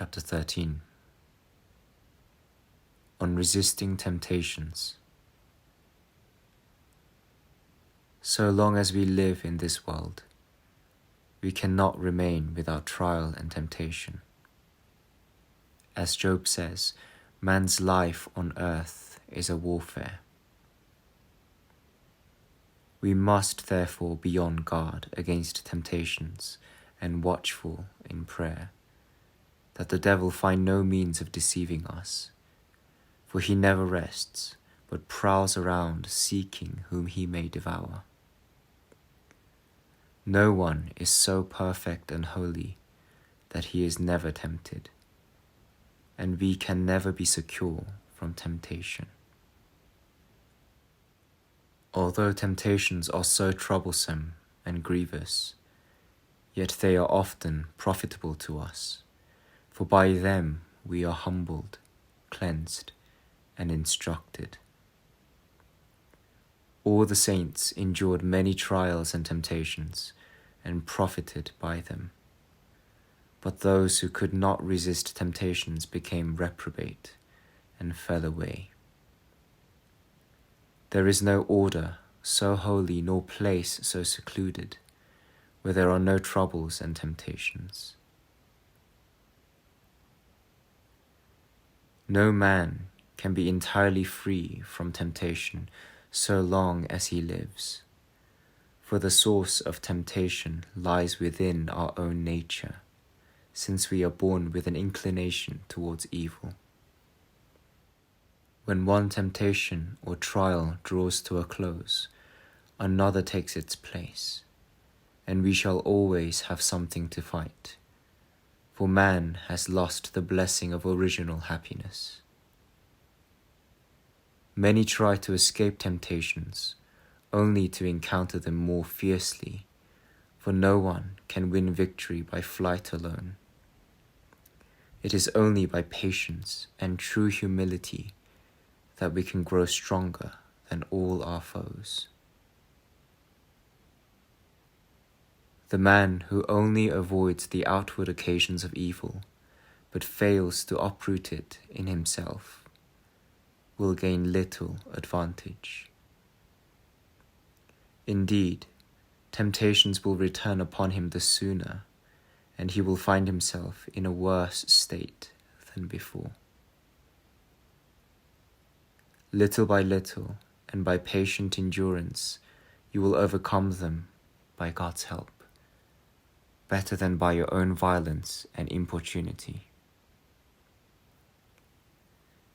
Chapter 13. On resisting temptations. So long as we live in this world, we cannot remain without trial and temptation. As Job says, man's life on earth is a warfare. We must therefore be on guard against temptations and watchful in prayer, that the devil find no means of deceiving us. For he never rests, but prowls around seeking whom he may devour. No one is so perfect and holy that he is never tempted, and we can never be secure from temptation. Although temptations are so troublesome and grievous, yet they are often profitable to us, for by them we are humbled, cleansed, and instructed. All the saints endured many trials and temptations, and profited by them. But those who could not resist temptations became reprobate, and fell away. There is no order so holy, nor place so secluded, where there are no troubles and temptations. No man can be entirely free from temptation so long as he lives, for the source of temptation lies within our own nature, since we are born with an inclination towards evil. When one temptation or trial draws to a close, another takes its place, and we shall always have something to fight, for man has lost the blessing of original happiness. Many try to escape temptations, only to encounter them more fiercely, for no one can win victory by flight alone. It is only by patience and true humility that we can grow stronger than all our foes. The man who only avoids the outward occasions of evil, but fails to uproot it in himself, will gain little advantage. Indeed, temptations will return upon him the sooner, and he will find himself in a worse state than before. Little by little, and by patient endurance, you will overcome them by God's help, better than by your own violence and importunity.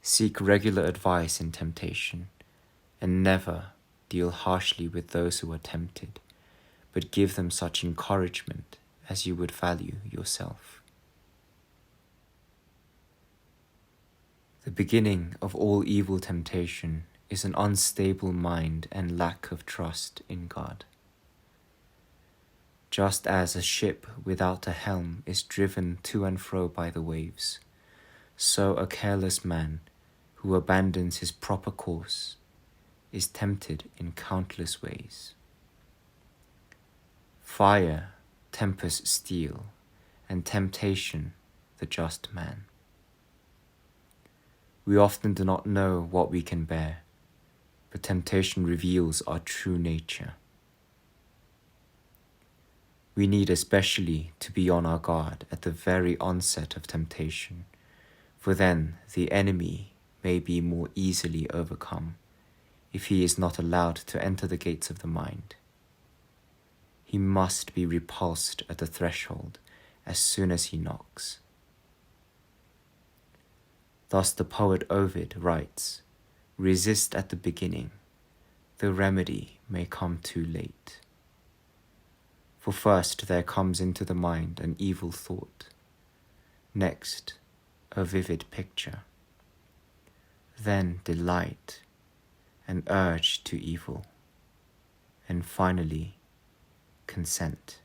Seek regular advice in temptation, and never deal harshly with those who are tempted, but give them such encouragement as you would value yourself. The beginning of all evil temptation is an unstable mind and lack of trust in God. Just as a ship without a helm is driven to and fro by the waves, so a careless man who abandons his proper course is tempted in countless ways. Fire tempers steel, and temptation the just man. We often do not know what we can bear, but temptation reveals our true nature. We need especially to be on our guard at the very onset of temptation, for then the enemy may be more easily overcome if he is not allowed to enter the gates of the mind. He must be repulsed at the threshold as soon as he knocks. Thus the poet Ovid writes, "Resist at the beginning, the remedy may come too late." For first there comes into the mind an evil thought, next a vivid picture, then delight, an urge to evil, and finally consent.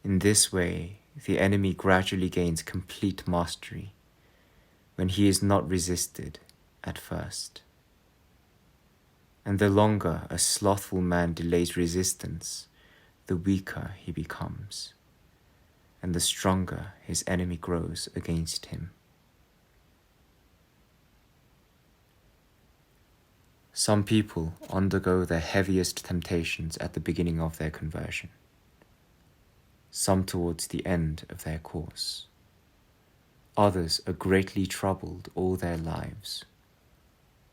In this way, the enemy gradually gains complete mastery when he is not resisted at first. And the longer a slothful man delays resistance, the weaker he becomes, and the stronger his enemy grows against him. Some people undergo their heaviest temptations at the beginning of their conversion, some towards the end of their course. Others are greatly troubled all their lives,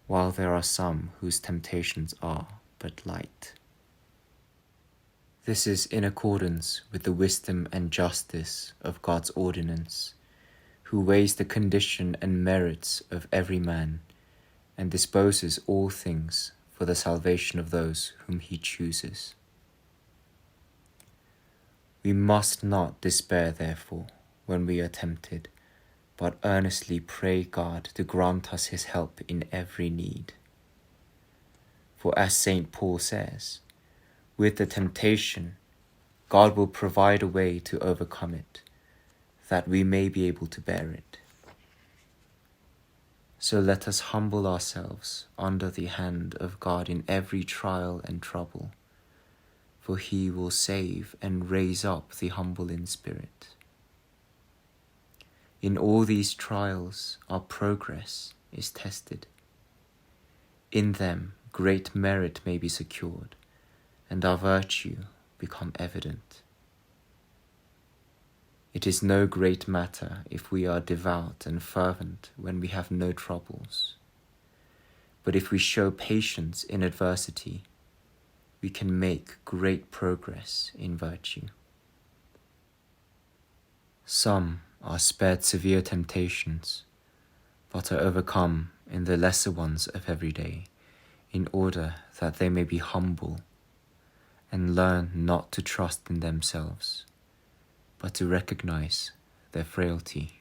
while there are some whose temptations are but light. This is in accordance with the wisdom and justice of God's ordinance, who weighs the condition and merits of every man and disposes all things for the salvation of those whom he chooses. We must not despair, therefore, when we are tempted, but earnestly pray God to grant us his help in every need. For as St. Paul says, with the temptation, God will provide a way to overcome it, that we may be able to bear it. So let us humble ourselves under the hand of God in every trial and trouble, for he will save and raise up the humble in spirit. In all these trials, our progress is tested. In them, great merit may be secured, and our virtue become evident. It is no great matter if we are devout and fervent when we have no troubles. But if we show patience in adversity, we can make great progress in virtue. Some are spared severe temptations, but are overcome in the lesser ones of every day, in order that they may be humble and learn not to trust in themselves, but to recognize their frailty.